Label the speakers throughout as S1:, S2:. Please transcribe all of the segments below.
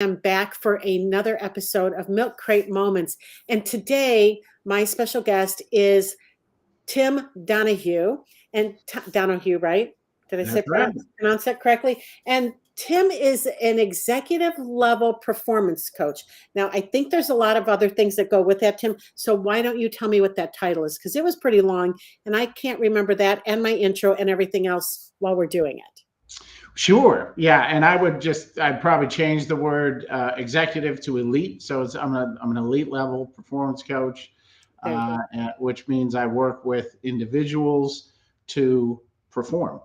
S1: I'm back for another episode of Milk Crate Moments. And today, my special guest is Tim Donoghue. And Donoghue, right? Did I
S2: That's
S1: say
S2: right.
S1: pronounce that correctly? And Tim is an executive level performance coach. Now, I think there's a lot of other things that go with that, Tim. So why don't you tell me what that title is? Because it was pretty long and I can't remember that and my intro and everything else while we're doing it.
S2: Sure. Yeah. And I'd probably change the word executive to elite. So I'm an elite level performance coach,
S1: There you go.
S2: which means I work with individuals to perform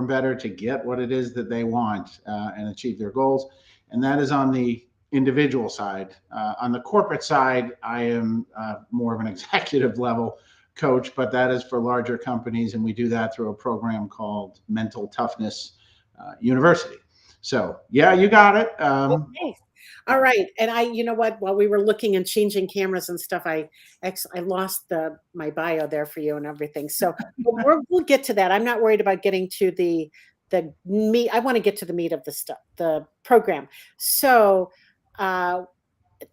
S2: better, to get what it is that they want and achieve their goals. And that is on the individual side. On the corporate side, I am more of an executive level coach, but that is for larger companies. And we do that through a program called Mental Toughness University. So yeah, you got it.
S1: Okay. All right. And you know what? While we were looking and changing cameras and stuff, I lost my bio there for you and everything. So we'll get to that. I'm not worried about getting to the meat. I want to get to the meat of the program. So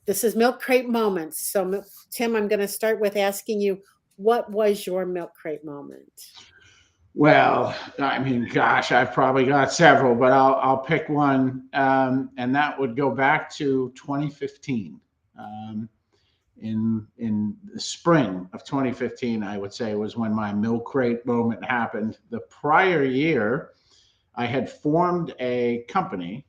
S1: this is Milk Crate Moments. So Tim, I'm going to start with asking you, what was your Milk Crate moment?
S2: Well, I mean, gosh, I've probably got several, but I'll pick one, and that would go back to 2015. Um, in the spring of 2015, I would say was when my milk crate moment happened. The prior year, I had formed a company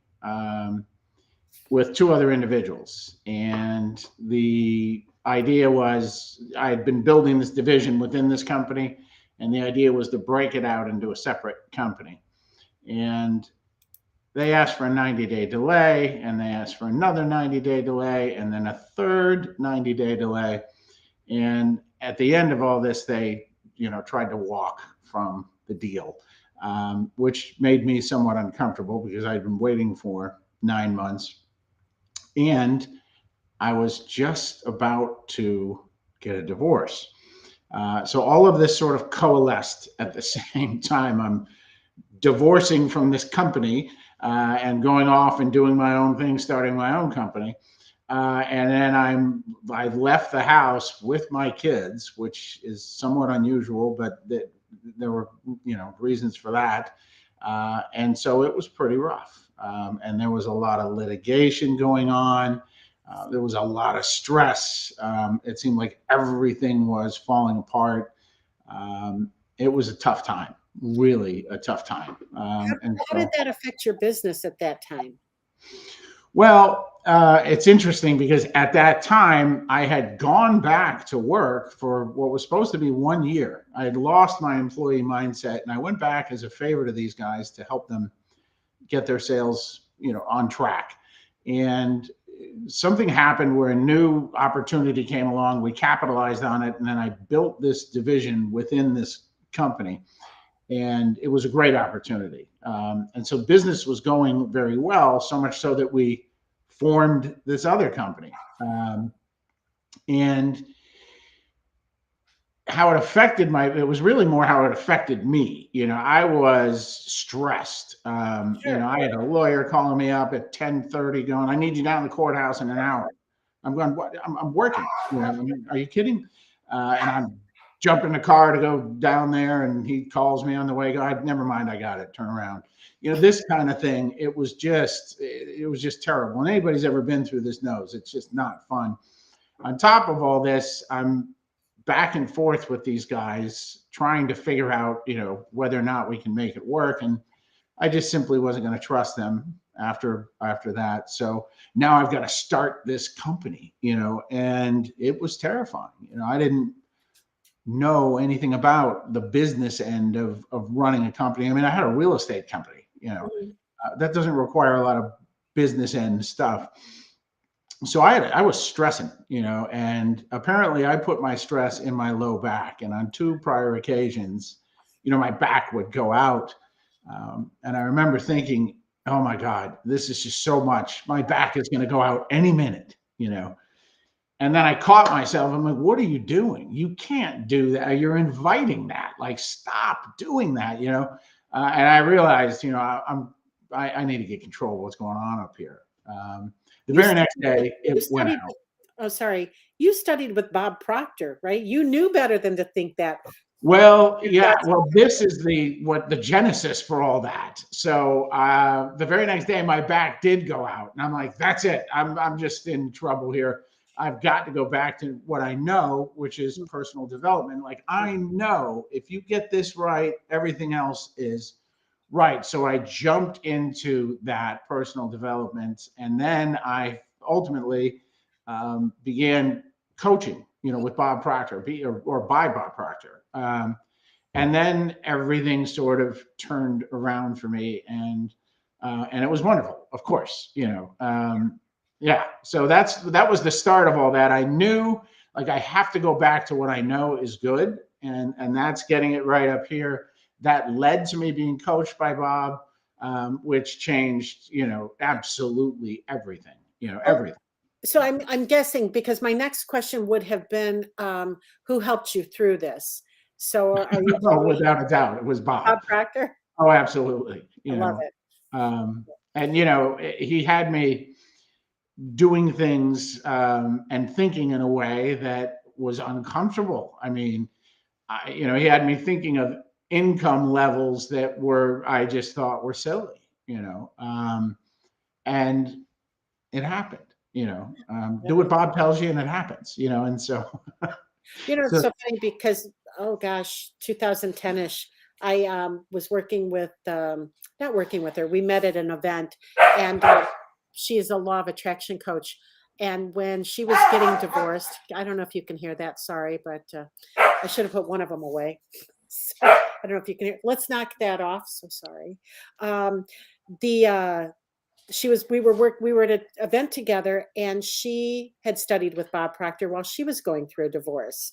S2: with two other individuals, and the idea was I had been building this division within this company, and the idea was to break it out into a separate company. And they asked for a 90-day delay, and they asked for another 90-day delay, and then a third 90-day delay. And at the end of all this, they, tried to walk from the deal, which made me somewhat uncomfortable because I'd been waiting for 9 months, and I was just about to get a divorce. So all of this sort of coalesced at the same time. I'm divorcing from this company and going off and doing my own thing, starting my own company. And then I left the house with my kids, which is somewhat unusual, but there were reasons for that. And so it was pretty rough. And there was a lot of litigation going on. There was a lot of stress. It seemed like everything was falling apart. It was a tough time, really a tough time.
S1: How did that affect your business at that time?
S2: Well, it's interesting because at that time I had gone back to work for what was supposed to be 1 year. I had lost my employee mindset, and I went back as a favor to these guys to help them get their sales, on track. And something happened where a new opportunity came along. We capitalized on it, and then I built this division within this company, and it was a great opportunity. And so business was going very well, so much so that we formed this other company. And how it affected it was really more how it affected me. I was stressed.
S1: Sure.
S2: I had a lawyer calling me up at 10:30 going, I need you down in the courthouse in an hour. I'm going, what? I'm working. Are you kidding? And I'm jumping in the car to go down there, and he calls me on the way. Go, never mind, I got it. Turn around. This kind of thing. It was just terrible. And anybody's ever been through this knows it's just not fun. On top of all this, I'm back and forth with these guys trying to figure out, whether or not we can make it work. And I just simply wasn't going to trust them after that. So now I've got to start this company, and it was terrifying. I didn't know anything about the business end of running a company. I mean, I had a real estate company, that doesn't require a lot of business end stuff. So I was stressing, and apparently I put my stress in my low back, and on two prior occasions, my back would go out. And I remember thinking, oh my God, this is just so much. My back is going to go out any minute, And then I caught myself. I'm like, what are you doing? You can't do that. You're inviting that. Like, stop doing that, And I realized, I need to get control of what's going on up here. The
S1: You
S2: very next
S1: studied with
S2: day,
S1: you
S2: it went
S1: studied
S2: out.
S1: with oh, sorry. You studied with Bob Proctor, right? You knew better than to think that
S2: Well,
S1: if
S2: yeah.
S1: that's
S2: Well, this is the genesis for all that. So the very next day, my back did go out, and I'm like, "That's it. I'm just in trouble here. I've got to go back to what I know, which is personal development. Like I know if you get this right, everything else is right." So I jumped into that personal development, and then I ultimately began coaching, with Bob Proctor, or by Bob Proctor. And then everything sort of turned around for me, and it was wonderful, of course. Yeah. So that was the start of all that. I knew, like, I have to go back to what I know is good, and that's getting it right up here. That led to me being coached by Bob, which changed, absolutely everything.
S1: oh,
S2: Everything.
S1: so I'm guessing because my next question would have been, who helped you through this? So are you
S2: Oh,
S1: telling me
S2: without a doubt, it was
S1: Bob
S2: Bob.
S1: Proctor?
S2: Oh, absolutely.
S1: I love it.
S2: And he had me doing things and thinking in a way that was uncomfortable. I mean, he had me thinking of income levels that I just thought were silly. And it happened. Do what Bob tells you, and it happens. And so,
S1: It's
S2: so
S1: so funny because, oh gosh, 2010-ish, I was working with, not working with her. We met at an event, and she is a law of attraction coach. And when she was getting divorced, I don't know if you can hear that. Sorry, but I should have put one of them away. So, I don't know if you can hear. Let's knock that off. So sorry. Um, the we were at an event together, and she had studied with Bob Proctor while she was going through a divorce,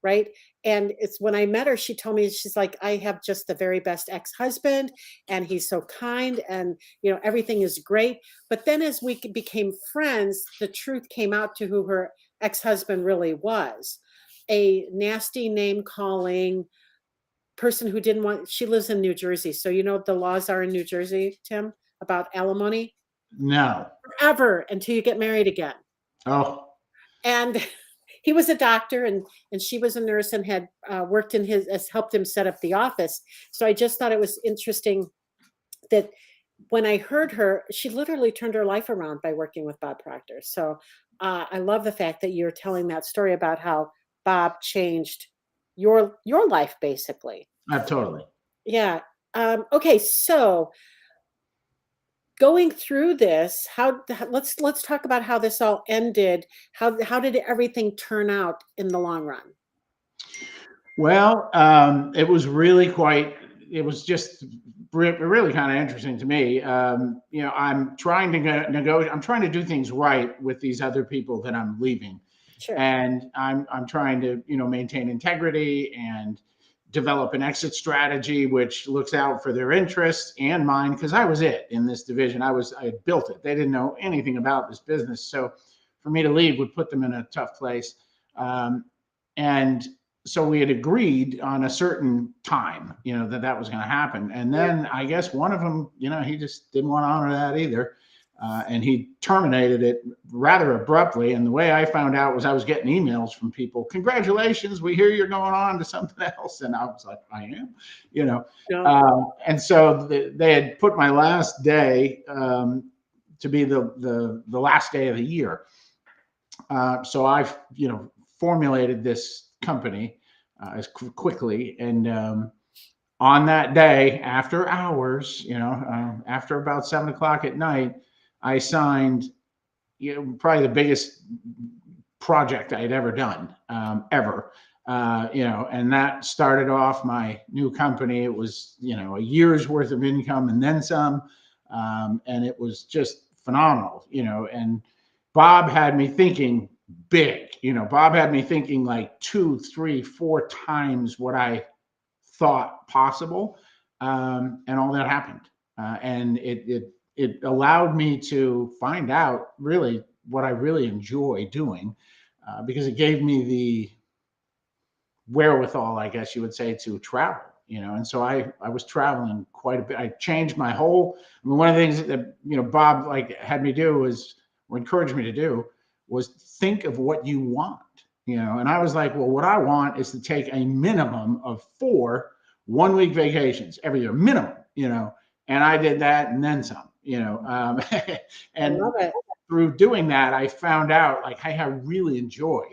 S1: right? And it's when I met her, she told me, she's like, I have just the very best ex-husband, and he's so kind, and everything is great. But then as we became friends, the truth came out to who her ex-husband really was: a nasty, name calling person who didn't want. She lives in New Jersey, so you know what the laws are in New Jersey, Tim, about alimony:
S2: no.
S1: forever until you get married again.
S2: Oh,
S1: And he was a doctor, and she was a nurse, and had worked in has helped him set up the office. So I just thought it was interesting that when I heard her, she literally turned her life around by working with Bob Proctor. So I love the fact that you're telling that story about how Bob changed your life, basically.
S2: totally.
S1: Yeah. Okay. So going through this, let's talk about how this all ended. How did everything turn out in the long run?
S2: Well, it was really it was just really kind of interesting to me. I'm trying to negotiate, I'm trying to do things right with these other people that I'm leaving.
S1: Sure.
S2: And I'm trying to, maintain integrity and develop an exit strategy which looks out for their interests and mine, because I was it in this division. I had built it. They didn't know anything about this business. So for me to leave would put them in a tough place. And so we had agreed on a certain time, that was going to happen. And
S1: Yeah.
S2: then I guess one of them, he just didn't want to honor that either. And he terminated it rather abruptly. And the way I found out was I was getting emails from people: "Congratulations, we hear you're going on to something else." And I was like, "I am,"
S1: No.
S2: And so they had put my last day to be the last day of the year. So I've formulated this company as quickly, and on that day, after hours, after about 7 o'clock at night, I signed probably the biggest project I had ever done, ever. And that started off my new company. It was a year's worth of income and then some, and it was just phenomenal. And Bob had me thinking big. Bob had me thinking like 2, 3, 4 times what I thought possible, and all that happened. And it allowed me to find out really what I really enjoy doing, because it gave me the wherewithal, I guess you would say, to travel. And so I was traveling quite a bit. I changed my whole, I mean, one of the things that, Bob like had me do was, or encouraged me to do, was think of what you want, and I was like, well, what I want is to take a minimum of 4 1-week vacations every year, minimum, and I did that and then some,
S1: I
S2: and
S1: love it.
S2: through doing that, I found out like I really enjoy,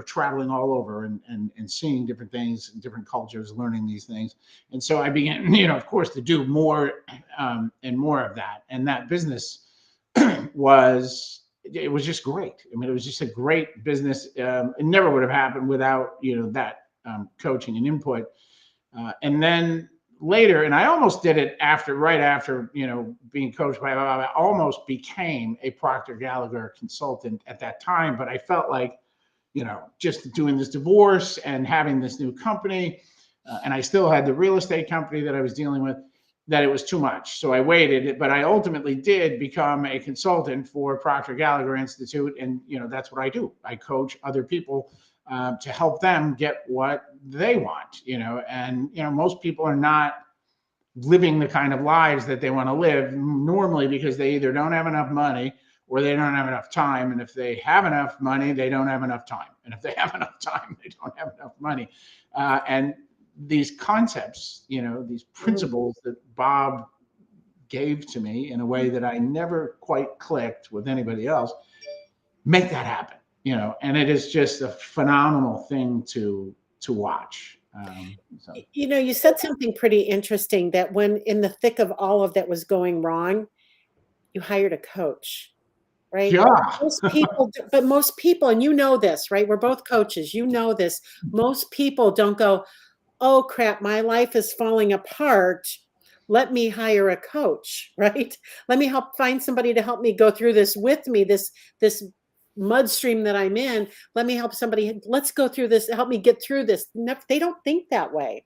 S2: traveling all over and seeing different things, different cultures, learning these things. And so I began, of course, to do more and more of that. And that business it was just great. I mean, it was just a great business. It never would have happened without, that coaching and input. And then later, and I almost did it right after, being coached by Bob, I almost became a Procter Gallagher consultant at that time. But I felt like, just doing this divorce and having this new company, and I still had the real estate company that I was dealing with, that it was too much. So I waited, but I ultimately did become a consultant for Procter Gallagher Institute. And, that's what I do. I coach other people to help them get what they want, and, most people are not living the kind of lives that they want to live normally because they either don't have enough money or they don't have enough time. And if they have enough money, they don't have enough time. And if they have enough time, they don't have enough money. And these concepts, these principles that Bob gave to me in a way that I never quite clicked with anybody else, make that happen, and it is just a phenomenal thing to watch. So.
S1: You said something pretty interesting, that when in the thick of all of that was going wrong, you hired a coach, right?
S2: Yeah.
S1: Most people, and this, right? We're both coaches, this. Most people don't go, oh crap, my life is falling apart. Let me hire a coach, right? Let me find somebody to help me go through this with me, this mud stream that I'm in. Let me help somebody. Let's go through this. Help me get through this. No, they don't think that way.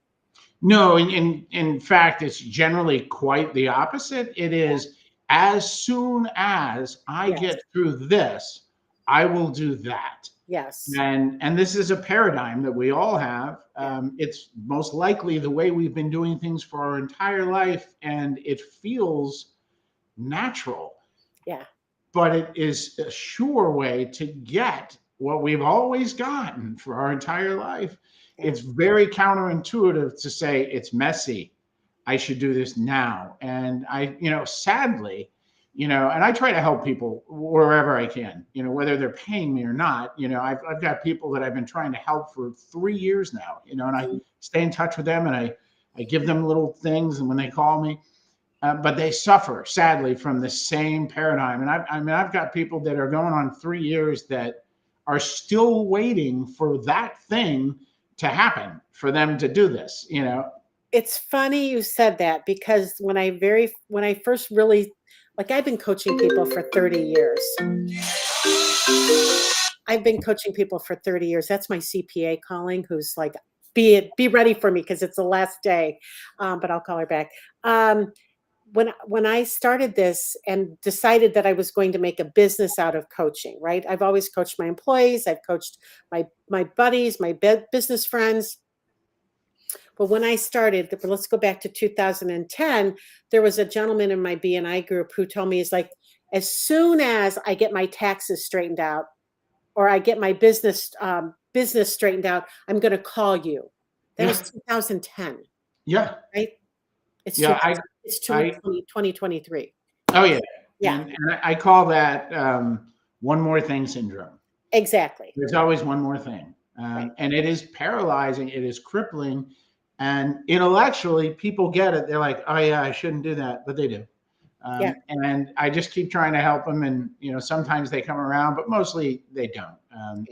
S2: No, in fact, it's generally quite the opposite. It is, as soon as I get through this, I will do that.
S1: Yes.
S2: And this is a paradigm that we all have. It's most likely the way we've been doing things for our entire life, and it feels natural.
S1: Yeah.
S2: But it is a sure way to get what we've always gotten for our entire life. It's very counterintuitive to say it's messy. I should do this now. And sadly, and I try to help people wherever I can, whether they're paying me or not. I've got people that I've been trying to help for 3 years now, and I stay in touch with them, and I give them little things. And when they call me, but they suffer sadly from the same paradigm. And I've got people that are going on 3 years that are still waiting for that thing to happen for them to do this,
S1: It's funny you said that, because when I first really, like, I've been coaching people for 30 years. I've been coaching people for 30 years. That's my CPA calling, who's like, be ready for me because it's the last day. But I'll call her back. When I started this and decided that I was going to make a business out of coaching, right? I've always coached my employees. I've coached my buddies, my business friends. But when I started, let's go back to 2010, there was a gentleman in my BNI group who told me, he's like, as soon as I get my taxes straightened out, or I get my business straightened out, I'm going to call you. That was 2010.
S2: Yeah.
S1: Right? It's 2023.
S2: Oh, yeah.
S1: Yeah.
S2: And I call that one more thing syndrome.
S1: Exactly.
S2: There's always one more thing.
S1: Right.
S2: And it is paralyzing. It is crippling. And intellectually, people get it. They're like, oh, yeah, I shouldn't do that. But they do. And I just keep trying to help them. And, sometimes they come around, but mostly they don't.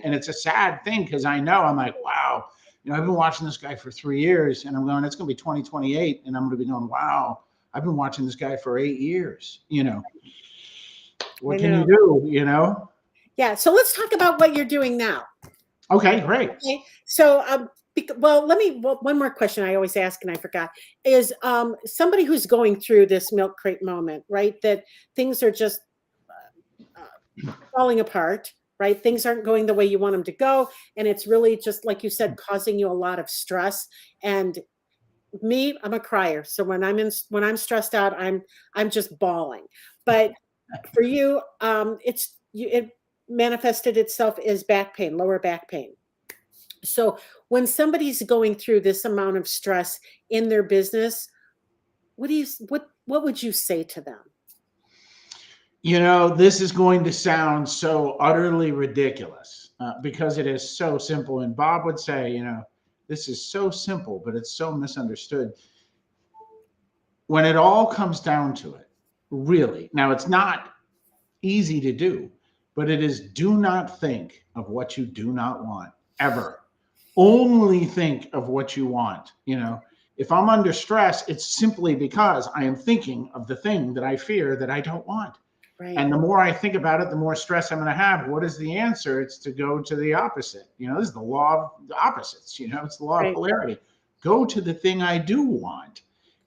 S2: And it's a sad thing, because I'm like, wow, I've been watching this guy for 3 years, and I'm going, it's going to be 2028. And I'm going to be going, wow, I've been watching this guy for 8 years. What can you do,
S1: Yeah. So let's talk about what you're doing now.
S2: Okay, great.
S1: Okay. So, one more question I always ask, and I forgot, is somebody who's going through this milk crate moment, right? That things are just falling apart, right? Things aren't going the way you want them to go. And it's really just, like you said, causing you a lot of stress. And me, I'm a crier. So when I'm stressed out, I'm just bawling. But for you, it manifested itself as back pain, lower back pain. So when somebody's going through this amount of stress in their business, what would you say to them?
S2: This is going to sound so utterly ridiculous because it is so simple. And Bob would say, this is so simple, but it's so misunderstood. When it all comes down to it, really, now it's not easy to do, but it is do not think of what you do not want ever. Only think of what you want. If I'm under stress, it's simply because I am thinking of the thing that I fear that I don't want.
S1: Right.
S2: And the more I think about it, the more stress I'm going to have. What is the answer? It's to go to the opposite. This is the law of the opposites. It's the law of
S1: Right.
S2: polarity. Go to the thing I do want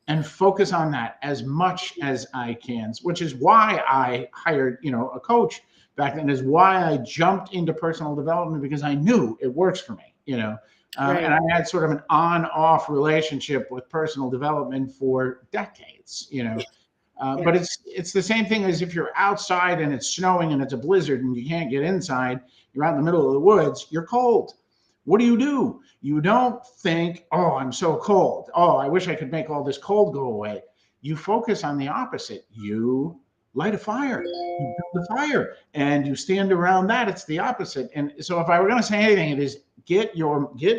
S2: and focus on that as much as I can, which is why I hired, a coach back then, is why I jumped into personal development, because I knew it works for me.
S1: Right.
S2: And I had sort of an on-off relationship with personal development for decades.
S1: Yeah.
S2: But it's the same thing as if you're outside and it's snowing and it's a blizzard and you can't get inside. You're out in the middle of the woods. You're cold. What do? You don't think, oh, I'm so cold. Oh, I wish I could make all this cold go away. You focus on the opposite. You light a fire. You build a fire and you stand around that. It's the opposite. And so if I were going to say anything, it is get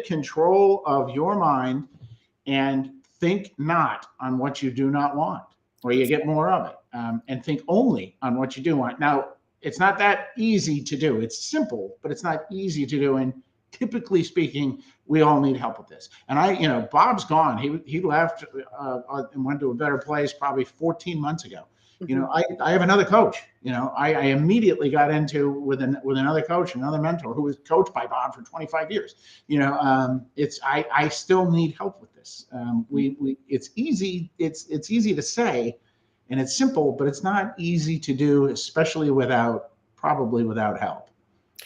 S2: control of your mind and think not on what you do not want, or you get more of it, and think only on what you do want. Now, it's not that easy to do. It's simple, but it's not easy to do. And typically speaking, we all need help with this. And Bob's gone. He left and went to a better place probably 14 months ago. I have another coach. I immediately got into with another coach, another mentor who was coached by Bob for 25 years. I still need help with this. It's easy. It's easy to say, and it's simple, but it's not easy to do, especially without help.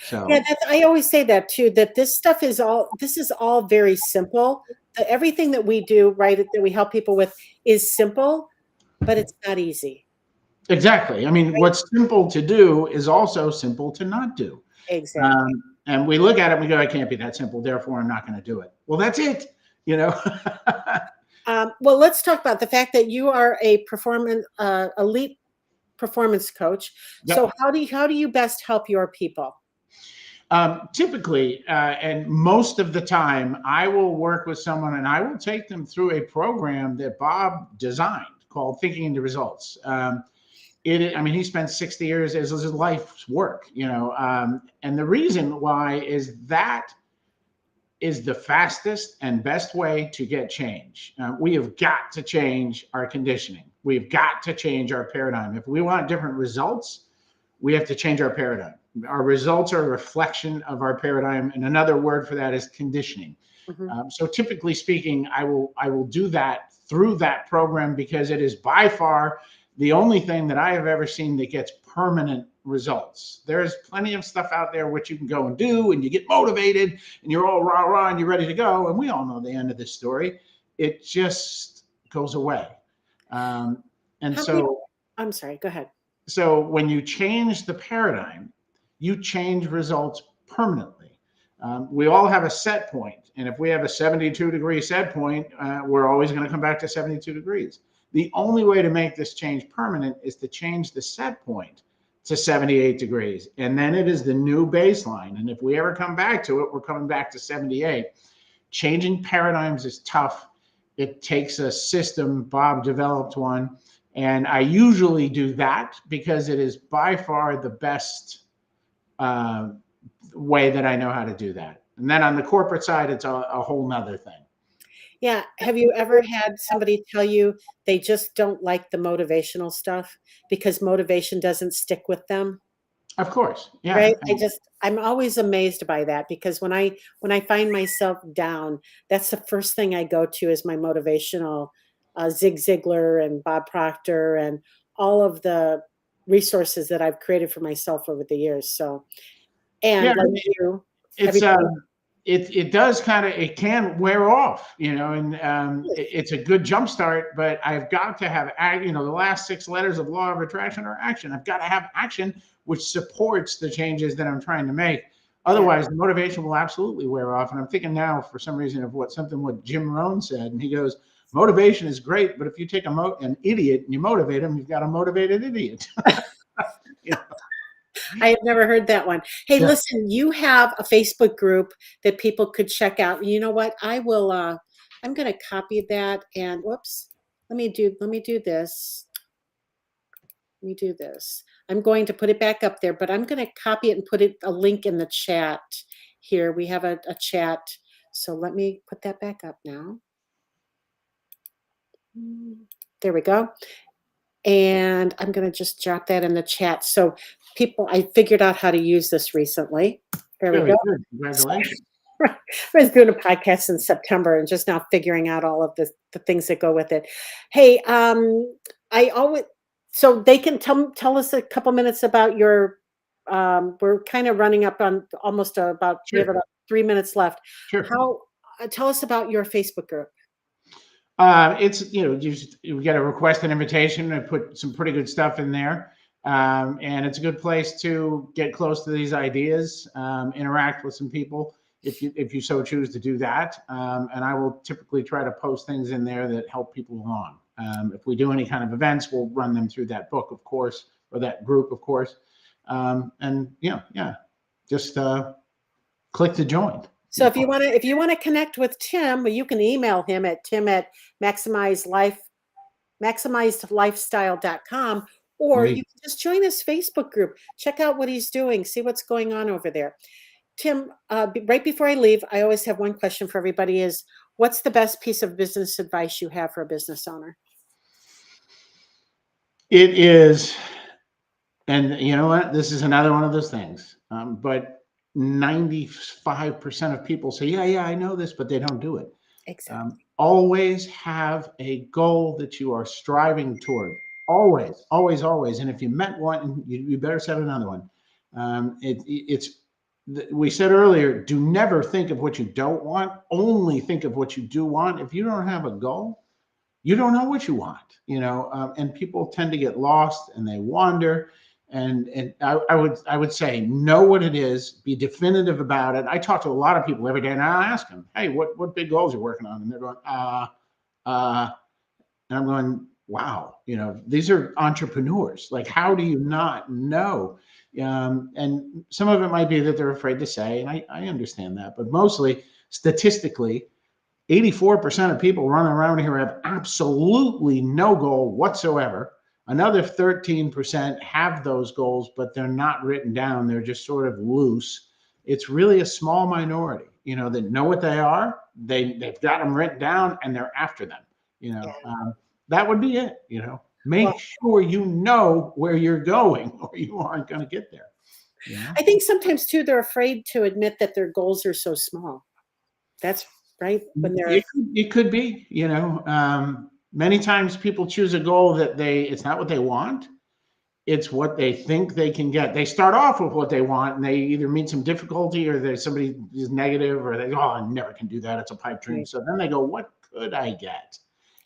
S2: So
S1: Yeah, I always say that too, that this is all very simple. Everything that we do, right, that we help people with is simple, but it's not easy.
S2: exactly. I mean,
S1: Right?
S2: what's simple to do is also simple to not do.
S1: Exactly.
S2: And we look at it and we go, I can't be that simple, therefore I'm not going to do it. Well, that's it.
S1: Well, let's talk about the fact that you are a elite performance coach. So
S2: Yep.
S1: how do you best help your people?
S2: Typically, and most of the time, I will work with someone and I will take them through a program that Bob designed called Thinking into Results. He spent 60 years as his life's work, and the reason why is that is the fastest and best way to get change. We have got to change our conditioning. We've got to change our paradigm. If we want different results, we have to change our paradigm. Our results are a reflection of our paradigm, and another word for that is conditioning.
S1: Mm-hmm.
S2: So typically speaking, I will do that through that program because it is by far the only thing that I have ever seen that gets permanent results. There's plenty of stuff out there which you can go and do, and you get motivated, and you're all rah rah, and you're ready to go. And we all know the end of this story. It just goes away. And
S1: How many,
S2: so,
S1: I'm sorry, go ahead.
S2: so when you change the paradigm, you change results permanently. We all have a set point, and if we have a 72-degree set point, we're always going to come back to 72 degrees. The only way to make this change permanent is to change the set point to 78 degrees, and then it is the new baseline. And if we ever come back to it, we're coming back to 78. Changing paradigms is tough. It takes a system. Bob developed one, and I usually do that because it is by far the best way that I know how to do that. And then on the corporate side, it's a whole nother thing.
S1: Yeah. Have you ever had somebody tell you they just don't like the motivational stuff because motivation doesn't stick with them?
S2: Of course. Yeah.
S1: Right. I'm always amazed by that because when I find myself down, that's the first thing I go to is my motivational Zig Ziglar and Bob Proctor and all of the resources that I've created for myself over the years. So,
S2: Yeah.
S1: and like you,
S2: It's
S1: everybody,
S2: it does kind of, it can wear off, and it's a good jump start, but I've got to have, the last 6 letters of law of attraction are action. I've got to have action, which supports the changes that I'm trying to make. Otherwise, the motivation will absolutely wear off. And I'm thinking now, for some reason, of what Jim Rohn said, and he goes, motivation is great, but if you take an idiot and you motivate him, you've got a motivated idiot.
S1: I have never heard that one. Hey,
S2: Yeah.
S1: listen, you have a Facebook group that people could check out. You know what? I will, I'm going to copy that and whoops, let me do this. Let me do this. I'm going to put it back up there, but I'm going to copy it and put a link in the chat here. We have a chat. So let me put that back up now. There we go. And I'm going to just drop that in the chat. So people, I figured out how to use this recently. There we go.
S2: Good. Congratulations.
S1: I was doing a podcast in September and just now figuring out all of the things that go with it. Hey, so they can tell us a couple minutes about your, we're kind of running up on almost about, we have about 3 minutes left.
S2: Sure.
S1: Tell us about your Facebook group.
S2: It's, you get a request an invitation. I put some pretty good stuff in there. And it's a good place to get close to these ideas, interact with some people if you so choose to do that. And I will typically try to post things in there that help people along. If we do any kind of events, we'll run them through that book, of course, or that group, of course. And just click to join.
S1: So if you want to connect with Tim, you can email him at tim@maximizedlifestyle.com, or you can just join his Facebook group. Check out what he's doing. See what's going on over there. Tim, right before I leave, I always have one question for everybody is, what's the best piece of business advice you have for a business owner?
S2: It is, and you know what? This is another one of those things, but 95% of people say, yeah, I know this, but they don't do it.
S1: Exactly.
S2: Always have a goal that you are striving toward. Always, always, always. And if you met one, you better set another one. We said earlier, do never think of what you don't want. Only think of what you do want. If you don't have a goal, you don't know what you want, and people tend to get lost and they wander. And I would say, know what it is, be definitive about it. I talk to a lot of people every day and I'll ask them, hey, what big goals are you working on? And they're going, and I'm going, wow, these are entrepreneurs. Like, how do you not know? And some of it might be that they're afraid to say, and I understand that, but mostly statistically, 84% of people running around here have absolutely no goal whatsoever. Another 13% have those goals, but they're not written down. They're just sort of loose. It's really a small minority, that know what they are. They've got them written down and they're after them. That would be it. Make sure you know where you're going, or you aren't going to get there.
S1: I think sometimes too they're afraid to admit that their goals are so small. That's right. When they're
S2: it could be, many times people choose a goal that it's not what they want. It's what they think they can get. They start off with what they want and they either meet some difficulty or somebody is negative or I never can do that. It's a pipe dream. Right. So then they go, what could I get?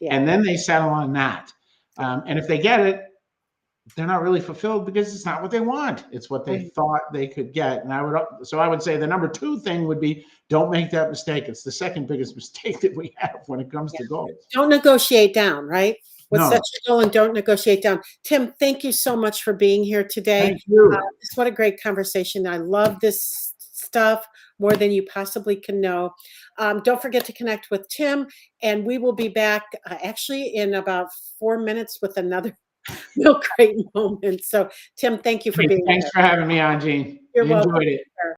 S2: Yeah. And then they settle on that. And if they get it, they're not really fulfilled because it's not what they want. It's what they thought they could get. And I would say the number 2 thing would be, don't make that mistake. It's the second biggest mistake that we have when it comes to goals.
S1: Don't negotiate down, right? Set your goal and don't negotiate down. Tim, thank you so much for being here today.
S2: Thank you.
S1: What a great conversation. I love this stuff more than you possibly can know. Don't forget to connect with Tim, and we will be back actually in about 4 minutes with another real great moment. So, Tim, thank you for being here.
S2: Thanks for having me on, Jean.
S1: You're welcome.
S2: Enjoyed it.